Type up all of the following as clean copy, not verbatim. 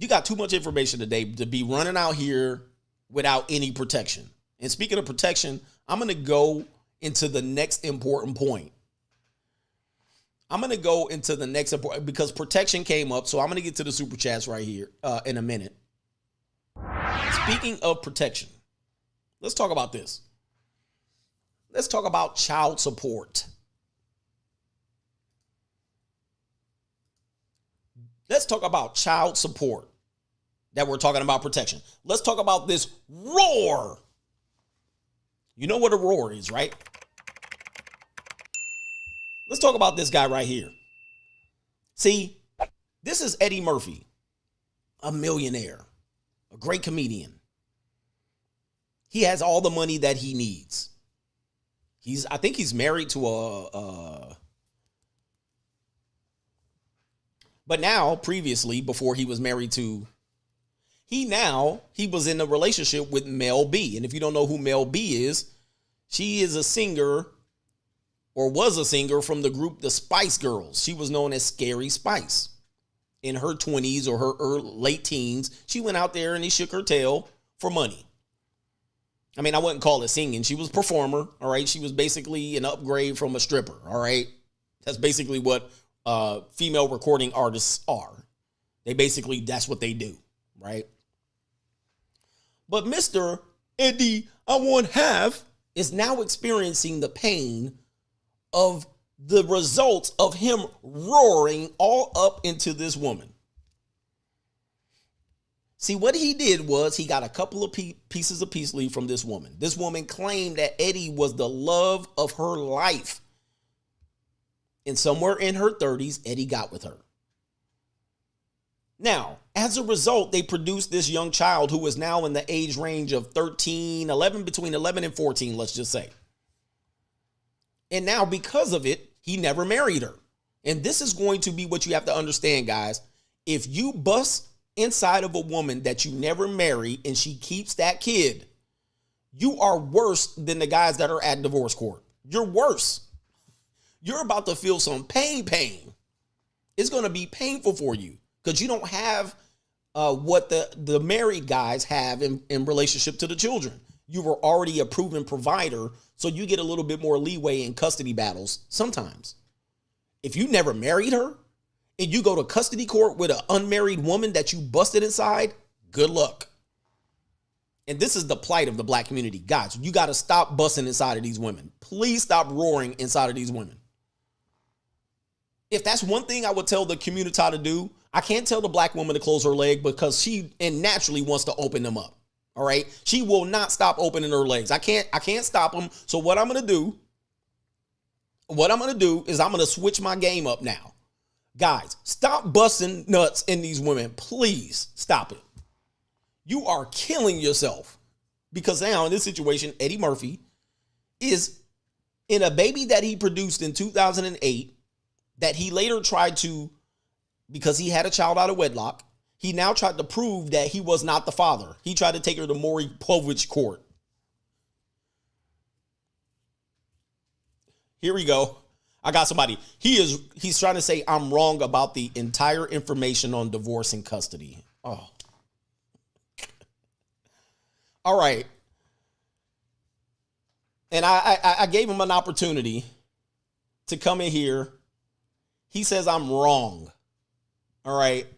You got too much information today to be running out here without any protection. And speaking of protection, I'm going to go into the next important point. I'm going to go into the next important, because protection came up. So I'm going to get to the super chats right here in a minute. Speaking of protection, let's talk about this. Let's talk about child support. Let's talk about child support that we're talking about protection. Let's talk about this roar. You know what a roar is, right? Let's talk about this guy right here. See, this is Eddie Murphy, a millionaire, a great comedian. He has all the money that he needs. I think he's married to but now, previously, before he was married to, he was in a relationship with Mel B. And if you don't know who Mel B is, she is a singer, or was a singer, from the group The Spice Girls. She was known as Scary Spice. In her 20s or her late teens, she went out there and he shook her tail for money. I mean, I wouldn't call it singing. She was a performer, all right? She was basically an upgrade from a stripper, all right? That's basically what female recording artists are. That's what they do, right? But Mr. Eddie, I want half, is now experiencing the pain of the results of him roaring all up into this woman. See, what he did was he got a couple of pieces of peace leave from this woman. This woman claimed that Eddie was the love of her life. And somewhere in her 30s, Eddie got with her. Now, as a result, they produced this young child who is now in the age range of between 11 and 14, let's just say. And now, because of it, he never married her. And this is going to be what you have to understand, guys. If you bust inside of a woman that you never marry and she keeps that kid, you are worse than the guys that are at divorce court. You're worse. You're about to feel some pain. It's going to be painful for you because you don't have what the married guys have in relationship to the children. You were already a proven provider, so you get a little bit more leeway in custody battles sometimes. If you never married her and you go to custody court with an unmarried woman that you busted inside, good luck. And this is the plight of the black community. Guys, you got to stop busting inside of these women. Please stop roaring inside of these women. If that's one thing I would tell the community to do, I can't tell the black woman to close her leg because she naturally wants to open them up. All right. She will not stop opening her legs. I can't stop them. So what I'm going to do is I'm going to switch my game up now. Guys, stop busting nuts in these women. Please stop it. You are killing yourself because now in this situation, Eddie Murphy is in a baby that he produced in 2008 that he later tried to, because he had a child out of wedlock, he now tried to prove that he was not the father. He tried to take her to Maury Povich court. Here we go. I got somebody. He's trying to say I'm wrong about the entire information on divorce and custody. Oh. All right. And I gave him an opportunity to come in here. He says I'm wrong. All right.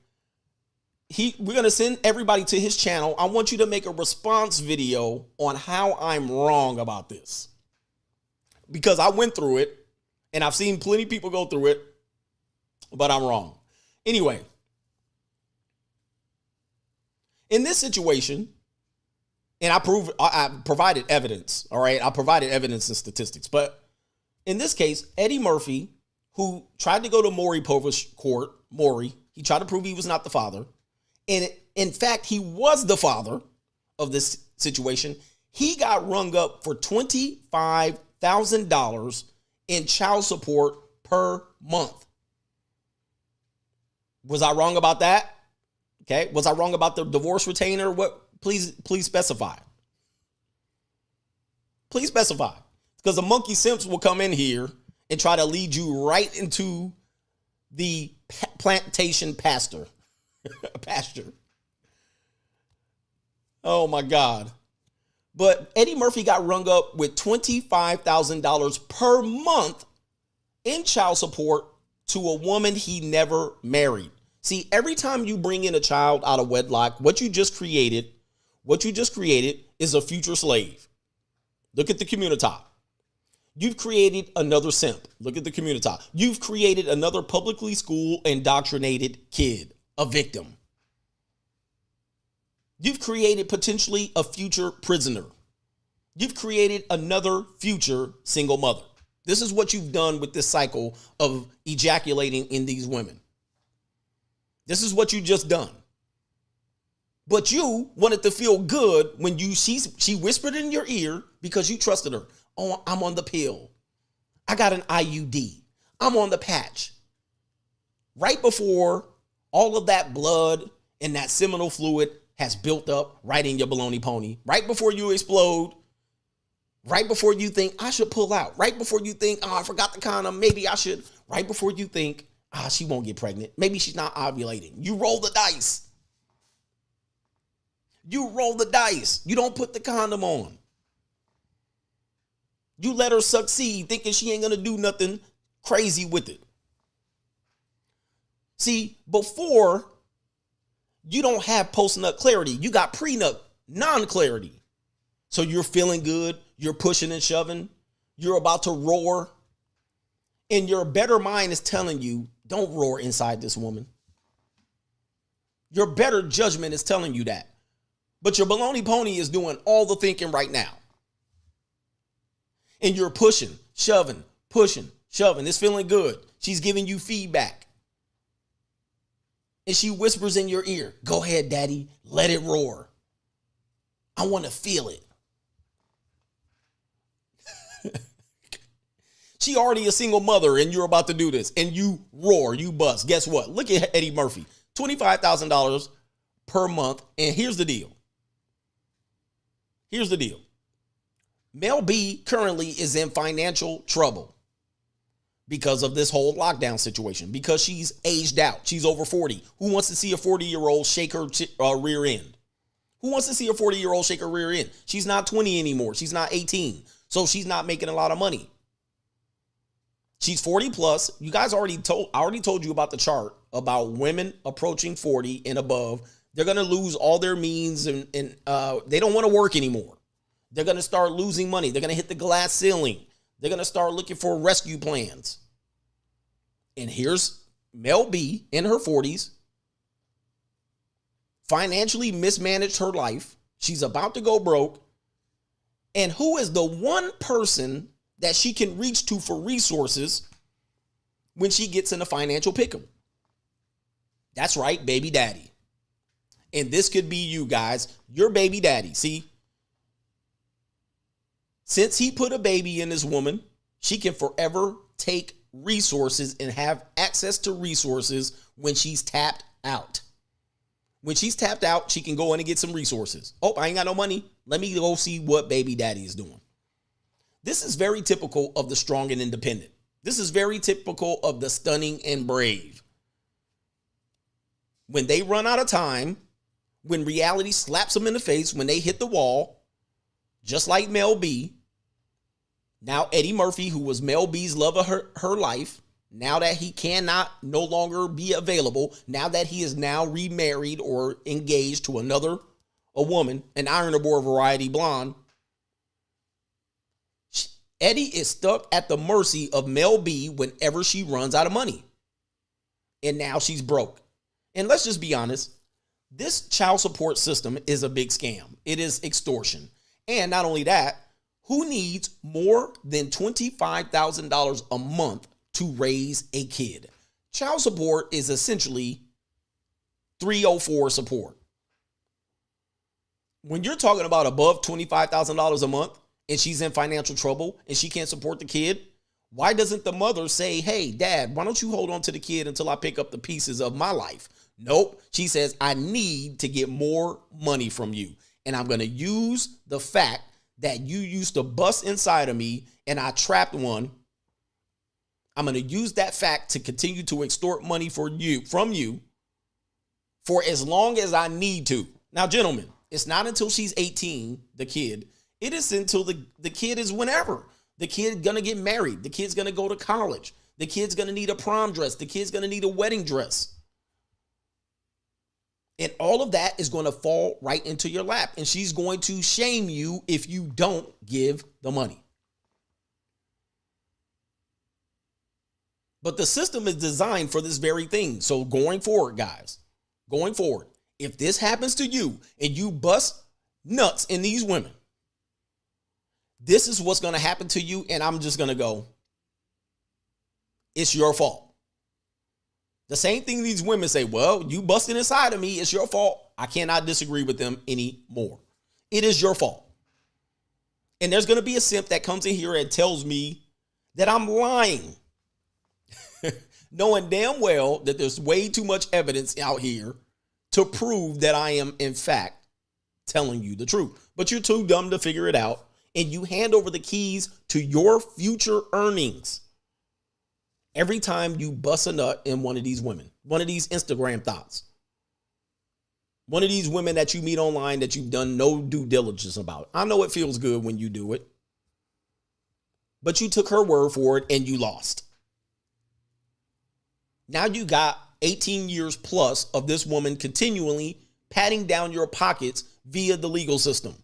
We're going to send everybody to his channel. I want you to make a response video on how I'm wrong about this. Because I went through it and I've seen plenty of people go through it, but I'm wrong. Anyway, in this situation, and I provided evidence. All right. I provided evidence and statistics, but in this case, Eddie Murphy, who tried to go to Maury Povich court, he tried to prove he was not the father. And in fact, he was the father of this situation. He got rung up for $25,000 in child support per month. Was I wrong about that? Okay. Was I wrong about the divorce retainer? What? Please specify. Please specify. Because the monkey simps will come in here and try to lead you right into the plantation pasture. Oh my God. But Eddie Murphy got rung up with $25,000 per month in child support to a woman he never married. See, every time you bring in a child out of wedlock, what you just created is a future slave. Look at the community. You've created another simp. Look at the community. You've created another publicly school indoctrinated kid, a victim. You've created potentially a future prisoner. You've created another future single mother. This is what you've done with this cycle of ejaculating in these women. This is what you just done. But you wanted to feel good when she whispered in your ear because you trusted her. Oh, I'm on the pill. I got an IUD. I'm on the patch. Right before all of that blood and that seminal fluid has built up right in your baloney pony, right before you explode, right before you think I should pull out, right before you think, oh, I forgot the condom, maybe I should, right before you think, she won't get pregnant. Maybe she's not ovulating. You roll the dice. You roll the dice. You don't put the condom on. You let her succeed thinking she ain't going to do nothing crazy with it. See, before, you don't have post-nut clarity. You got pre-nut non-clarity. So you're feeling good. You're pushing and shoving. You're about to roar. And your better mind is telling you, don't roar inside this woman. Your better judgment is telling you that. But your baloney pony is doing all the thinking right now. And you're pushing, shoving. It's feeling good. She's giving you feedback. And she whispers in your ear, go ahead, daddy, let it roar. I want to feel it. She already a single mother and you're about to do this and you roar, you bust. Guess what? Look at Eddie Murphy, $25,000 per month. And here's the deal. Mel B currently is in financial trouble because of this whole lockdown situation, because she's aged out. She's over 40. Who wants to see a 40-year-old shake her rear end? Who wants to see a 40-year-old shake her rear end? She's not 20 anymore. She's not 18. So she's not making a lot of money. She's 40 plus. You guys I already told you about the chart about women approaching 40 and above. They're going to lose all their means and they don't want to work anymore. They're going to start losing money. They're going to hit the glass ceiling. They're going to start looking for rescue plans. And here's Mel B in her 40s, financially mismanaged her life. She's about to go broke. And who is the one person that she can reach to for resources when she gets in a financial pickle? That's right, baby daddy. And this could be you guys, your baby daddy. See, since he put a baby in this woman, she can forever take resources and have access to resources when she's tapped out. When she's tapped out, she can go in and get some resources. Oh, I ain't got no money. Let me go see what baby daddy is doing. This is very typical of the strong and independent. This is very typical of the stunning and brave. When they run out of time, when reality slaps them in the face, when they hit the wall, just like Mel B, now Eddie Murphy, who was Mel B's love of her life, now that he cannot no longer be available, now that he is now remarried or engaged to a woman, an iron aboard variety blonde, Eddie is stuck at the mercy of Mel B whenever she runs out of money. And now she's broke. And let's just be honest, this child support system is a big scam. It is extortion. And not only that, who needs more than $25,000 a month to raise a kid? Child support is essentially 304 support. When you're talking about above $25,000 a month and she's in financial trouble and she can't support the kid, why doesn't the mother say, hey, dad, why don't you hold on to the kid until I pick up the pieces of my life? Nope. She says, I need to get more money from you. And I'm going to use the fact that you used to bust inside of me and I trapped one. I'm going to use that fact to continue to extort money from you for as long as I need to. Now, gentlemen, It's not until she's 18, the kid. It is until the kid is whenever. The kid gonna get married. The kid's gonna go to college. The kid's gonna need a prom dress. The kid's gonna need a wedding dress. And all of that is going to fall right into your lap. And she's going to shame you if you don't give the money. But the system is designed for this very thing. So going forward, guys, going forward, if this happens to you and you bust nuts in these women, this is what's going to happen to you. And I'm just going to go, it's your fault. The same thing these women say, well, you busted inside of me, it's your fault. I cannot disagree with them anymore. It is your fault. And there's going to be a simp that comes in here and tells me that I'm lying, knowing damn well that there's way too much evidence out here to prove that I am, in fact, telling you the truth. But you're too dumb to figure it out, and you hand over the keys to your future earnings every time you bust a nut in one of these women, one of these Instagram thoughts, one of these women that you meet online that you've done no due diligence about. I know it feels good when you do it, but you took her word for it and you lost. Now you got 18 years plus of this woman continually patting down your pockets via the legal system.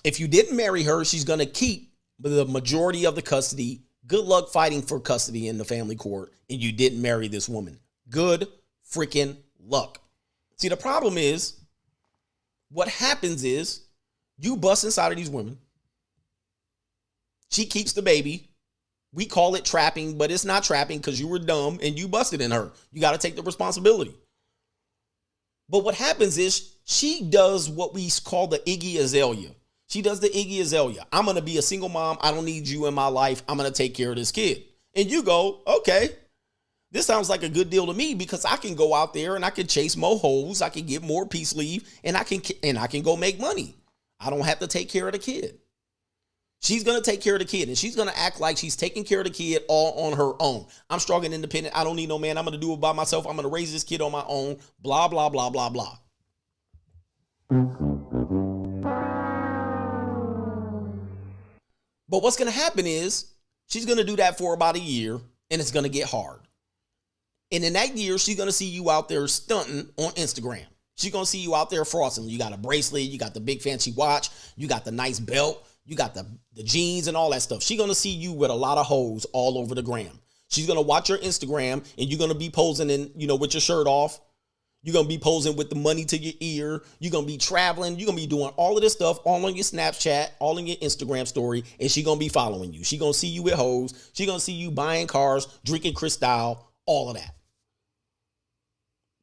If you didn't marry her, she's going to keep the majority of the custody. Good luck fighting for custody in the family court. And you didn't marry this woman. Good freaking luck. See, the problem is what happens is you bust inside of these women. She keeps the baby. We call it trapping, but it's not trapping because you were dumb and you busted in her. You got to take the responsibility. But what happens is she does what we call the Iggy Azalea. She does the Iggy Azalea. I'm going to be a single mom. I don't need you in my life. I'm going to take care of this kid. And you go, okay, this sounds like a good deal to me because I can go out there and I can chase more hoes. I can get more peace leave and I can go make money. I don't have to take care of the kid. She's going to take care of the kid and she's going to act like she's taking care of the kid all on her own. I'm strong and independent. I don't need no man. I'm going to do it by myself. I'm going to raise this kid on my own. Blah, blah, blah, blah, blah. But what's going to happen is she's going to do that for about a year and it's going to get hard. And in that year, she's going to see you out there stunting on Instagram. She's going to see you out there frosting. You got a bracelet, you got the big fancy watch, you got the nice belt, you got the jeans and all that stuff. She's going to see you with a lot of hoes all over the gram. She's going to watch your Instagram and you're going to be posing in, with your shirt off. You're going to be posing with the money to your ear. You're going to be traveling. You're going to be doing all of this stuff all on your Snapchat, all in your Instagram story, and she's going to be following you. She's going to see you with hoes. She's going to see you buying cars, drinking Cristal, all of that.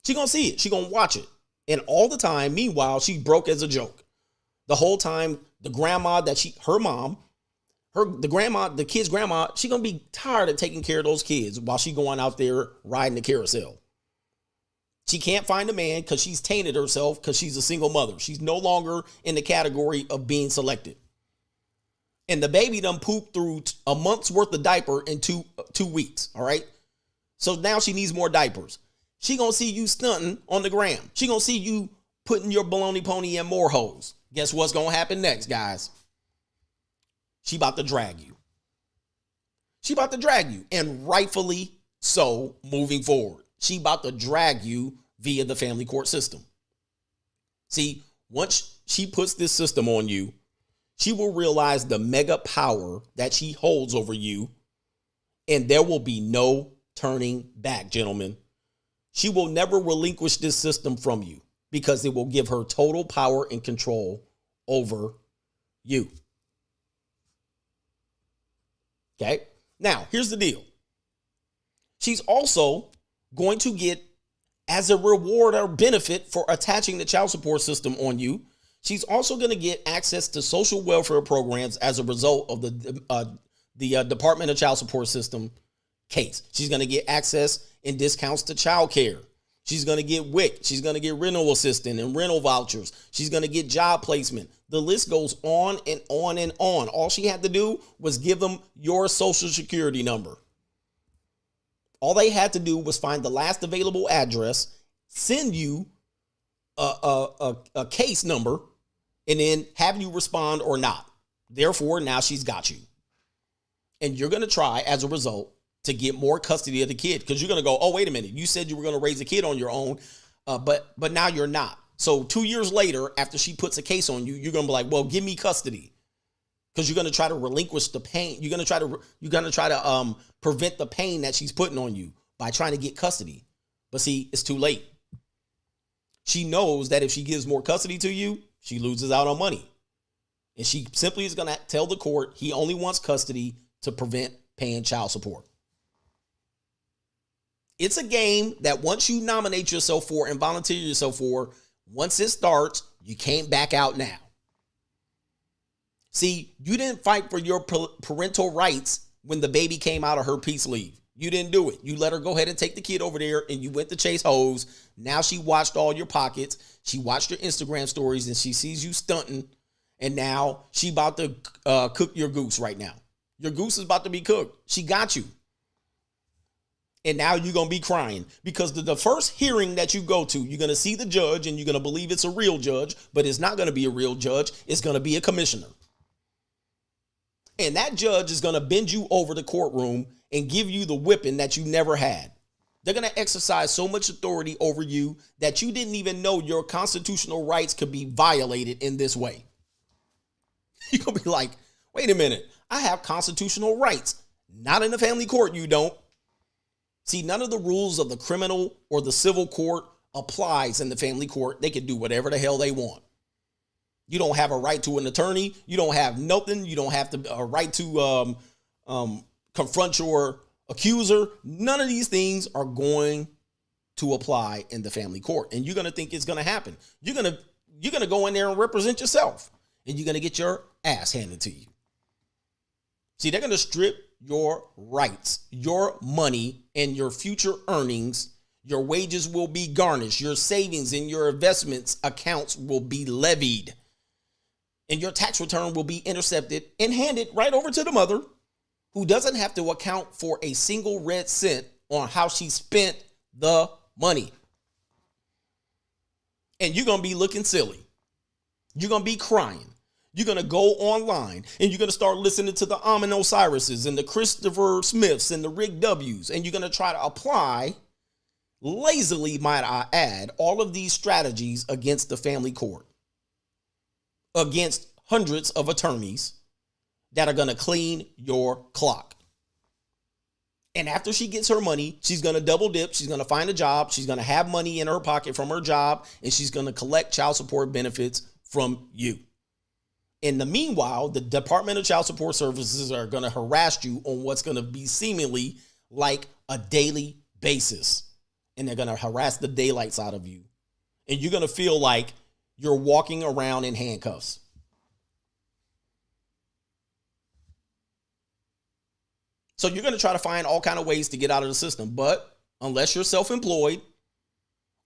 She's going to see it. She's going to watch it. And all the time, meanwhile, she's broke as a joke. The whole time, the grandma that the kid's grandma, she's going to be tired of taking care of those kids while she's going out there riding the carousel. She can't find a man because she's tainted herself because she's a single mother. She's no longer in the category of being selected. And the baby done pooped through a month's worth of diaper in two weeks. All right. So now she needs more diapers. She going to see you stunting on the gram. She going to see you putting your baloney pony in more hoes. Guess what's going to happen next, guys? She about to drag you. She about to drag you. And rightfully so moving forward. She about to drag you via the family court system. See, once she puts this system on you, she will realize the mega power that she holds over you, and there will be no turning back, gentlemen. She will never relinquish this system from you because it will give her total power and control over you. Okay? Now, here's the deal. She's also going to get, as a reward or benefit for attaching the child support system on you, she's also going to get access to social welfare programs as a result of the Department of Child Support System case. She's going to get access and discounts to child care. She's going to get WIC. She's going to get rental assistance and rental vouchers. She's going to get job placement. The list goes on and on and on. All she had to do was give them your social security number. All they had to do was find the last available address, send you a case number, and then have you respond or not. Therefore, now she's got you. And you're going to try, as a result, to get more custody of the kid, because you're going to go, oh, wait a minute. You said you were going to raise a kid on your own, but now you're not. So 2 years later, after she puts a case on you, you're going to be like, well, give me custody, because you're going to try to relinquish the pain. You're going to try to prevent the pain that she's putting on you by trying to get custody. But see, it's too late. She knows that if she gives more custody to you, she loses out on money. And she simply is going to tell the court he only wants custody to prevent paying child support. It's a game that once you nominate yourself for and volunteer yourself for, once it starts, you can't back out now. See, you didn't fight for your parental rights when the baby came out of her peace leave. You didn't do it. You let her go ahead and take the kid over there, and you went to chase hoes. Now she watched all your pockets. She watched your Instagram stories, and she sees you stunting. And now she about to cook your goose right now. Your goose is about to be cooked. She got you. And now you're going to be crying because the first hearing that you go to, you're going to see the judge and you're going to believe it's a real judge, but it's not going to be a real judge. It's going to be a commissioner. And that judge is going to bend you over the courtroom and give you the whipping that you never had. They're going to exercise so much authority over you that you didn't even know your constitutional rights could be violated in this way. You're going to be like, wait a minute, I have constitutional rights. Not in the family court, you don't. See, none of the rules of the criminal or the civil court applies in the family court. They can do whatever the hell they want. You don't have a right to an attorney. You don't have nothing. You don't have a right to confront your accuser. None of these things are going to apply in the family court. And you're going to think it's going to happen. You're going to go in there and represent yourself. And you're going to get your ass handed to you. See, they're going to strip your rights, your money, and your future earnings. Your wages will be garnished. Your savings and your investments accounts will be levied. And your tax return will be intercepted and handed right over to the mother, who doesn't have to account for a single red cent on how she spent the money. And you're going to be looking silly. You're going to be crying. You're going to go online and you're going to start listening to the Amin Osiris's and the Christopher Smiths and the Rick W's. And you're going to try to apply, lazily might I add, all of these strategies against the family court, against hundreds of attorneys that are going to clean your clock. And after she gets her money, she's going to double dip. She's going to find a job. She's going to have money in her pocket from her job, and she's going to collect child support benefits from you. In the meanwhile, the Department of Child Support Services are going to harass you on what's going to be seemingly like a daily basis. And they're going to harass the daylights out of you. And you're going to feel like you're walking around in handcuffs. So you're going to try to find all kinds of ways to get out of the system. But unless you're self-employed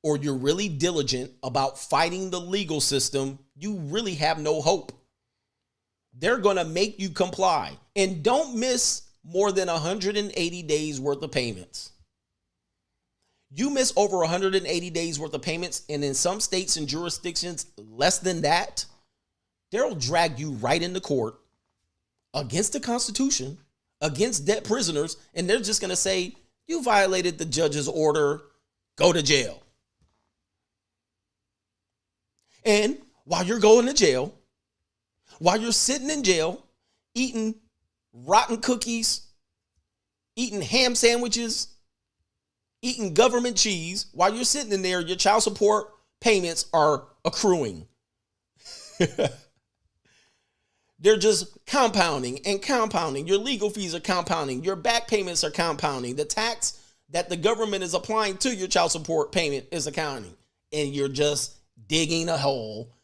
or you're really diligent about fighting the legal system, you really have no hope. They're going to make you comply. And don't miss more than 180 days worth of payments. You miss over 180 days worth of payments, and in some states and jurisdictions less than that, they'll drag you right into court against the Constitution, against debt prisoners, and they're just going to say, you violated the judge's order, go to jail. And while you're going to jail, while you're sitting in jail, eating rotten cookies, eating ham sandwiches, eating government cheese, while you're sitting in there, your child support payments are accruing. They're just compounding and compounding. Your legal fees are compounding. Your back payments are compounding. The tax that the government is applying to your child support payment is accounting. And you're just digging a hole.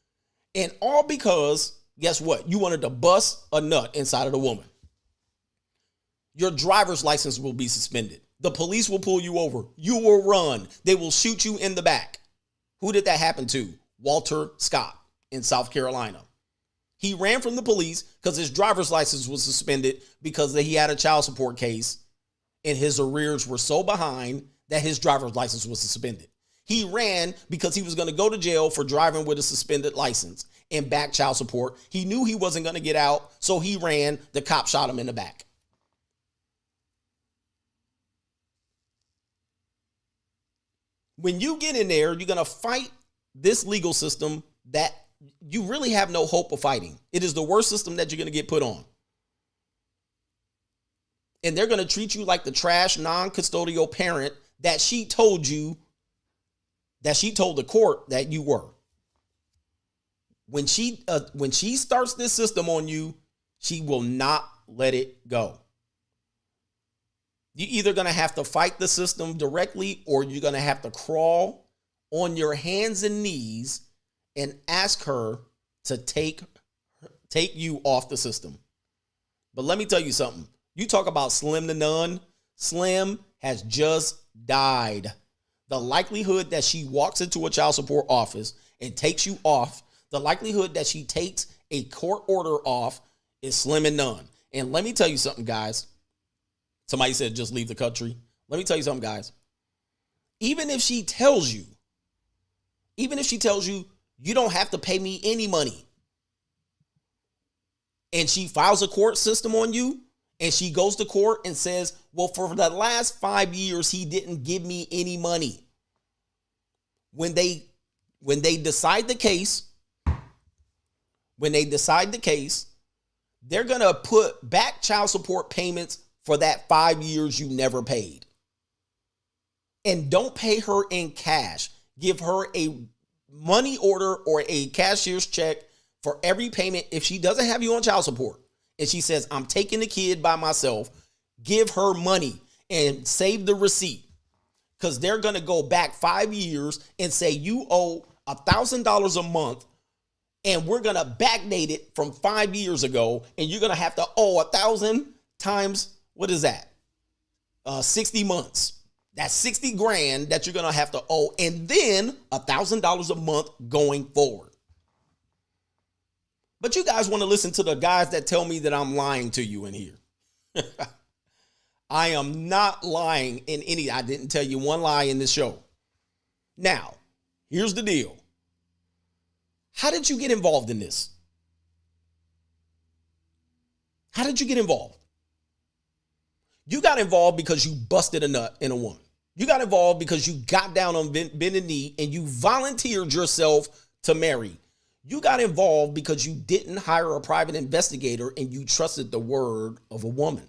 And all because, guess what? You wanted to bust a nut inside of the woman. Your driver's license will be suspended. The police will pull you over. You will run. They will shoot you in the back. Who did that happen to? Walter Scott in South Carolina. He ran from the police because his driver's license was suspended because he had a child support case and his arrears were so behind that his driver's license was suspended. He ran because he was going to go to jail for driving with a suspended license and back child support. He knew he wasn't going to get out, so he ran. The cop shot him in the back. When you get in there, you're going to fight this legal system that you really have no hope of fighting. It is the worst system that you're going to get put on. And they're going to treat you like the trash, non-custodial parent that she told you, that she told the court that you were. When she starts this system on you, she will not let it go. You're either going to have to fight the system directly, or you're going to have to crawl on your hands and knees and ask her to take you off the system. But let me tell you something. You talk about Slim the Nun. Slim has just died. The likelihood that she walks into a child support office and takes you off, the likelihood that she takes a court order off is slim and none. And let me tell you something, guys. Somebody said just leave the country. Let me tell you something, guys. Even if she tells you, you don't have to pay me any money, and she files a court system on you, and she goes to court and says, well, for the last 5 years, he didn't give me any money. When they decide the case, they're going to put back child support payments for that 5 years you never paid. And don't pay her in cash. Give her a money order or a cashier's check for every payment. If she doesn't have you on child support and she says, I'm taking the kid by myself, give her money and save the receipt, because they're going to go back 5 years and say you owe $1,000 a month, and we're going to backdate it from 5 years ago, and you're going to have to owe 1,000 times, what is that? 60 months. That's 60 grand that you're going to have to owe, and then $1,000 a month going forward. But you guys want to listen to the guys that tell me that I'm lying to you in here. I am not lying in any. I didn't tell you one lie in this show. Now, here's the deal. How did you get involved in this? How did you get involved? You got involved because you busted a nut in a woman. You got involved because you got down on bended knee and you volunteered yourself to marry. You got involved because you didn't hire a private investigator and you trusted the word of a woman.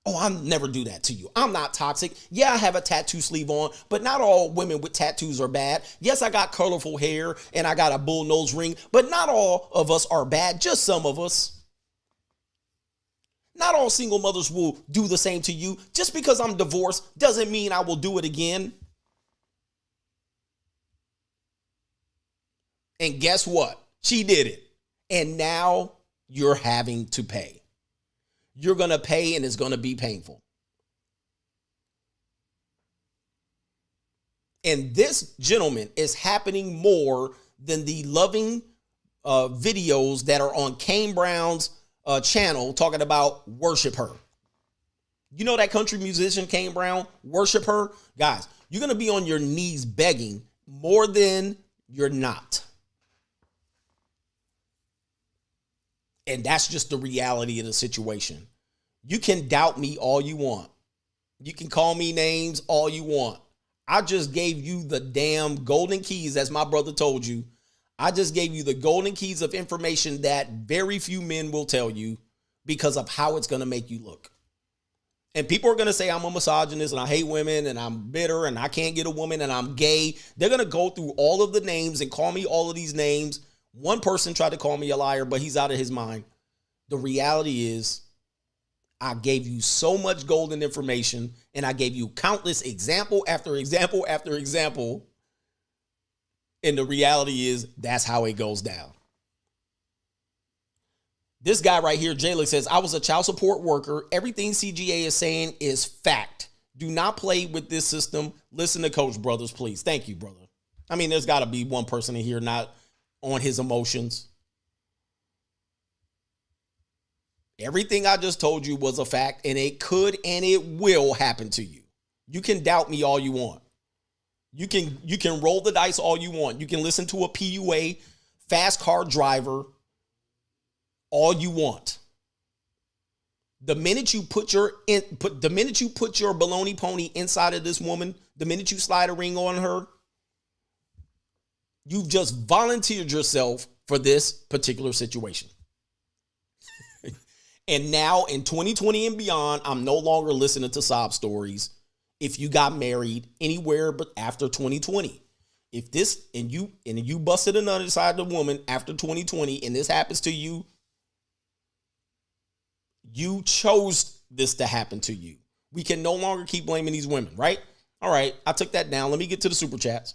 Oh, I'll never do that to you. I'm not toxic. Yeah, I have a tattoo sleeve on, but not all women with tattoos are bad. Yes, I got colorful hair and I got a bull nose ring, but not all of us are bad. Just some of us. Not all single mothers will do the same to you. Just because I'm divorced doesn't mean I will do it again. And guess what? She did it. And now you're having to pay. You're going to pay, and it's going to be painful. And this, gentleman, is happening more than the loving videos that are on Kane Brown's channel talking about worship her. You know that country musician Kane Brown, worship her? Guys, you're going to be on your knees begging more than you're not. And that's just the reality of the situation. You can doubt me all you want. You can call me names all you want. I just gave you the damn golden keys, as my brother told you. I just gave you the golden keys of information that very few men will tell you because of how it's going to make you look. And people are going to say I'm a misogynist and I hate women and I'm bitter and I can't get a woman and I'm gay. They're going to go through all of the names and call me all of these names. One person tried to call me a liar, but he's out of his mind. The reality is I gave you so much golden information and I gave you countless example after example after example. And the reality is that's how it goes down. This guy right here, Jayla, says, I was a child support worker. Everything CGA is saying is fact. Do not play with this system. Listen to Coach Brothers, please. Thank you, brother. I mean, there's got to be one person in here not on his emotions. Everything I just told you was a fact, and it could and it will happen to you. You can doubt me all you want. You can roll the dice all you want. You can listen to a PUA fast car driver all you want. The minute you put your baloney pony inside of this woman, the minute you slide a ring on her, you've just volunteered yourself for this particular situation. And now in 2020 and beyond, I'm no longer listening to sob stories if you got married anywhere but after 2020. If this and you busted another side of the woman after 2020 and this happens to you, you chose this to happen to you. We can no longer keep blaming these women, right? All right, I took that down. Let me get to the super chats.